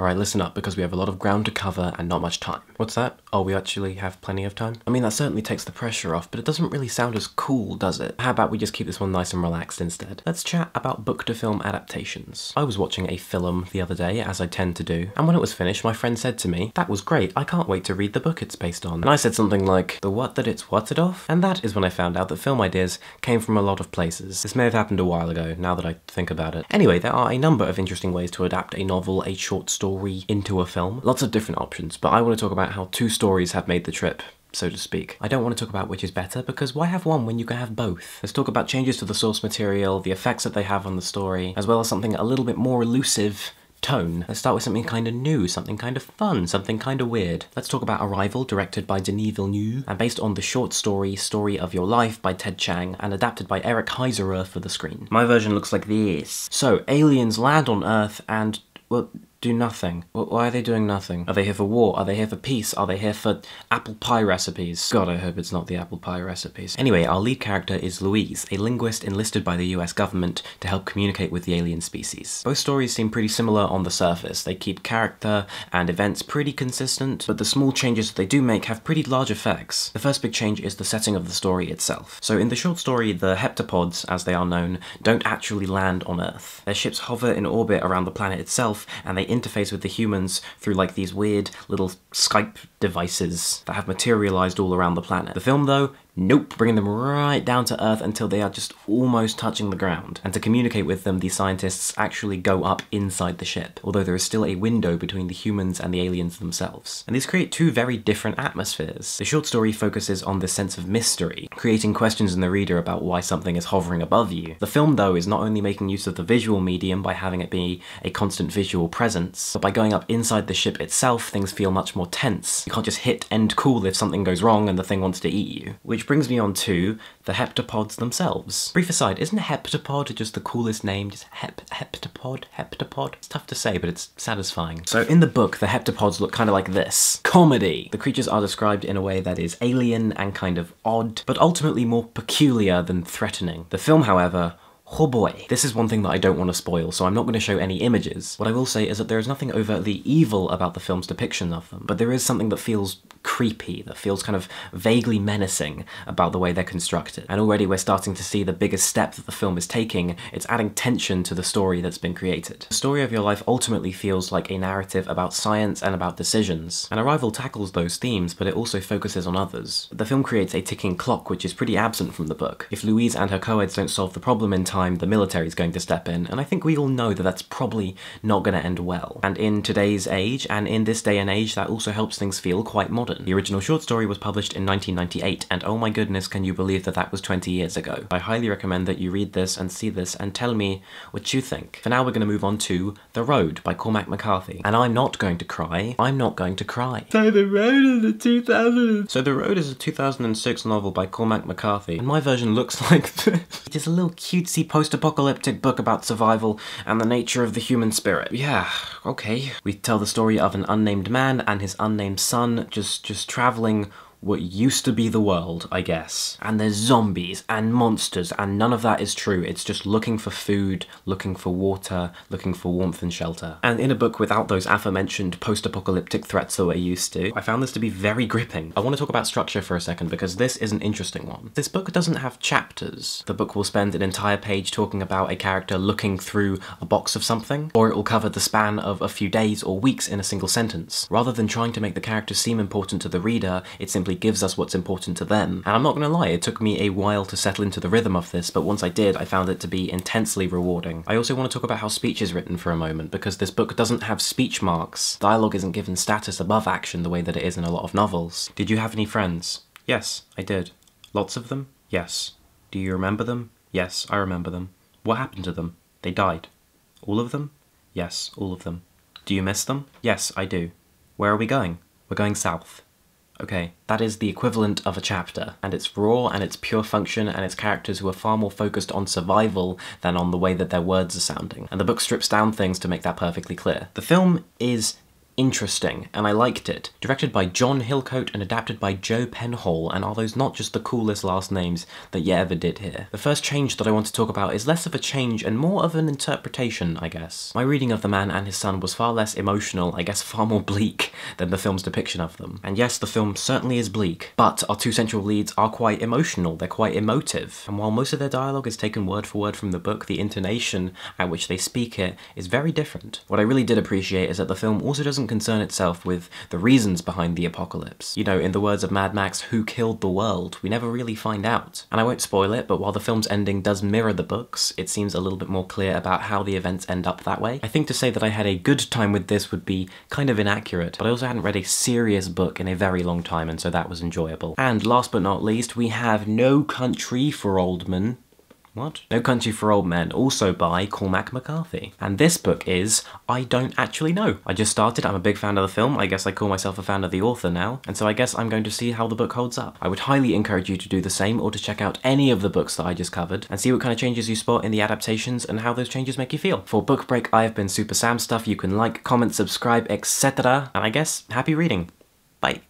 Alright, listen up, because we have a lot of ground to cover and not much time. What's that? Oh, we actually have plenty of time? I mean, that certainly takes the pressure off, but it doesn't really sound as cool, does it? How about we just keep this one nice and relaxed instead? Let's chat about book-to-film adaptations. I was watching a film the other day, as I tend to do, and when it was finished, my friend said to me, "That was great, I can't wait to read the book it's based on." And I said something like, "The what that it's what's it off?" And that is when I found out that film ideas came from a lot of places. This may have happened a while ago, now that I think about it. Anyway, there are a number of interesting ways to adapt a novel, a short story, into a film. Lots of different options, but I want to talk about how two stories have made the trip, so to speak. I don't want to talk about which is better, because why have one when you can have both? Let's talk about changes to the source material, the effects that they have on the story, as well as something a little bit more elusive, tone. Let's start with something kind of new, something kind of fun, something kind of weird. Let's talk about Arrival, directed by Denis Villeneuve, and based on the short story Story of Your Life by Ted Chiang, and adapted by Eric Heiserer for the screen. My version looks like this. So, aliens land on Earth and, well, do nothing. Why are they doing nothing? Are they here for war? Are they here for peace? Are they here for apple pie recipes? God, I hope it's not the apple pie recipes. Anyway, our lead character is Louise, a linguist enlisted by the US government to help communicate with the alien species. Both stories seem pretty similar on the surface. They keep character and events pretty consistent, but the small changes that they do make have pretty large effects. The first big change is the setting of the story itself. So in the short story, the heptapods, as they are known, don't actually land on Earth. Their ships hover in orbit around the planet itself, and they interface with the humans through like these weird little Skype devices that have materialized all around the planet. The film though, nope, bringing them right down to Earth until they are just almost touching the ground. And to communicate with them, the scientists actually go up inside the ship, although there is still a window between the humans and the aliens themselves. And these create two very different atmospheres. The short story focuses on the sense of mystery, creating questions in the reader about why something is hovering above you. The film though is not only making use of the visual medium by having it be a constant visual presence, but by going up inside the ship itself, things feel much more tense. You can't just hit end cool if something goes wrong and the thing wants to eat you. Which brings me on to the heptapods themselves. Brief aside, isn't heptapod just the coolest name? Just heptapod? It's tough to say, but it's satisfying. So in the book, the heptapods look kind of like this. Comedy! The creatures are described in a way that is alien and kind of odd, but ultimately more peculiar than threatening. The film, however, oh boy. This is one thing that I don't want to spoil, so I'm not going to show any images. What I will say is that there is nothing overtly evil about the film's depiction of them, but there is something that feels creepy, that feels kind of vaguely menacing about the way they're constructed. And already we're starting to see the biggest step that the film is taking. It's adding tension to the story that's been created. The Story of Your Life ultimately feels like a narrative about science and about decisions. And Arrival tackles those themes, but it also focuses on others. The film creates a ticking clock, which is pretty absent from the book. If Louise and her co-eds don't solve the problem in time, the military is going to step in, and I think we all know that that's probably not going to end well. And in today's age, and in this day and age, that also helps things feel quite modern. The original short story was published in 1998, and oh my goodness, can you believe that that was 20 years ago. I highly recommend that you read this and see this and tell me what you think. For now, we're going to move on to The Road by Cormac McCarthy. And I'm not going to cry. I'm not going to cry. So The Road is a 2006 novel by Cormac McCarthy, and my version looks like this. It is a little cutesy post-apocalyptic book about survival and the nature of the human spirit. Yeah, okay. We tell the story of an unnamed man and his unnamed son just traveling what used to be the world, I guess. And there's zombies and monsters, and none of that is true. It's just looking for food, looking for water, looking for warmth and shelter. And in a book without those aforementioned post-apocalyptic threats that we're used to, I found this to be very gripping. I want to talk about structure for a second, because this is an interesting one. This book doesn't have chapters. The book will spend an entire page talking about a character looking through a box of something, or it will cover the span of a few days or weeks in a single sentence. Rather than trying to make the characters seem important to the reader, it simply gives us what's important to them. And I'm not gonna lie, it took me a while to settle into the rhythm of this, but once I did, I found it to be intensely rewarding. I also want to talk about how speech is written for a moment, because this book doesn't have speech marks. Dialogue isn't given status above action the way that it is in a lot of novels. Did you have any friends? Yes, I did. Lots of them? Yes. Do you remember them? Yes, I remember them. What happened to them? They died. All of them? Yes, all of them. Do you miss them? Yes, I do. Where are we going? We're going south. Okay, that is the equivalent of a chapter, and it's raw and it's pure function, and it's characters who are far more focused on survival than on the way that their words are sounding. And the book strips down things to make that perfectly clear. The film is interesting, and I liked it. Directed by John Hillcoat and adapted by Joe Penhall, and are those not just the coolest last names that you ever did here. The first change that I want to talk about is less of a change and more of an interpretation, I guess. My reading of The Man and His Son was far less emotional, I guess far more bleak, than the film's depiction of them. And yes, the film certainly is bleak, but our two central leads are quite emotional, they're quite emotive. And while most of their dialogue is taken word for word from the book, the intonation at which they speak it is very different. What I really did appreciate is that the film also doesn't concern itself with the reasons behind the apocalypse. You know, in the words of Mad Max, who killed the world? We never really find out. And I won't spoil it, but while the film's ending does mirror the books, it seems a little bit more clear about how the events end up that way. I think to say that I had a good time with this would be kind of inaccurate, but I also hadn't read a serious book in a very long time, and so that was enjoyable. And last but not least, we have No Country for Old Men. What? No Country for Old Men, also by Cormac McCarthy. And this book is I Don't Actually Know. I just started, I'm a big fan of the film, I guess I call myself a fan of the author now, and so I guess I'm going to see how the book holds up. I would highly encourage you to do the same, or to check out any of the books that I just covered, and see what kind of changes you spot in the adaptations and how those changes make you feel. For Book Break, I have been SuperSamStuff. You can like, comment, subscribe, etc. And I guess, happy reading. Bye.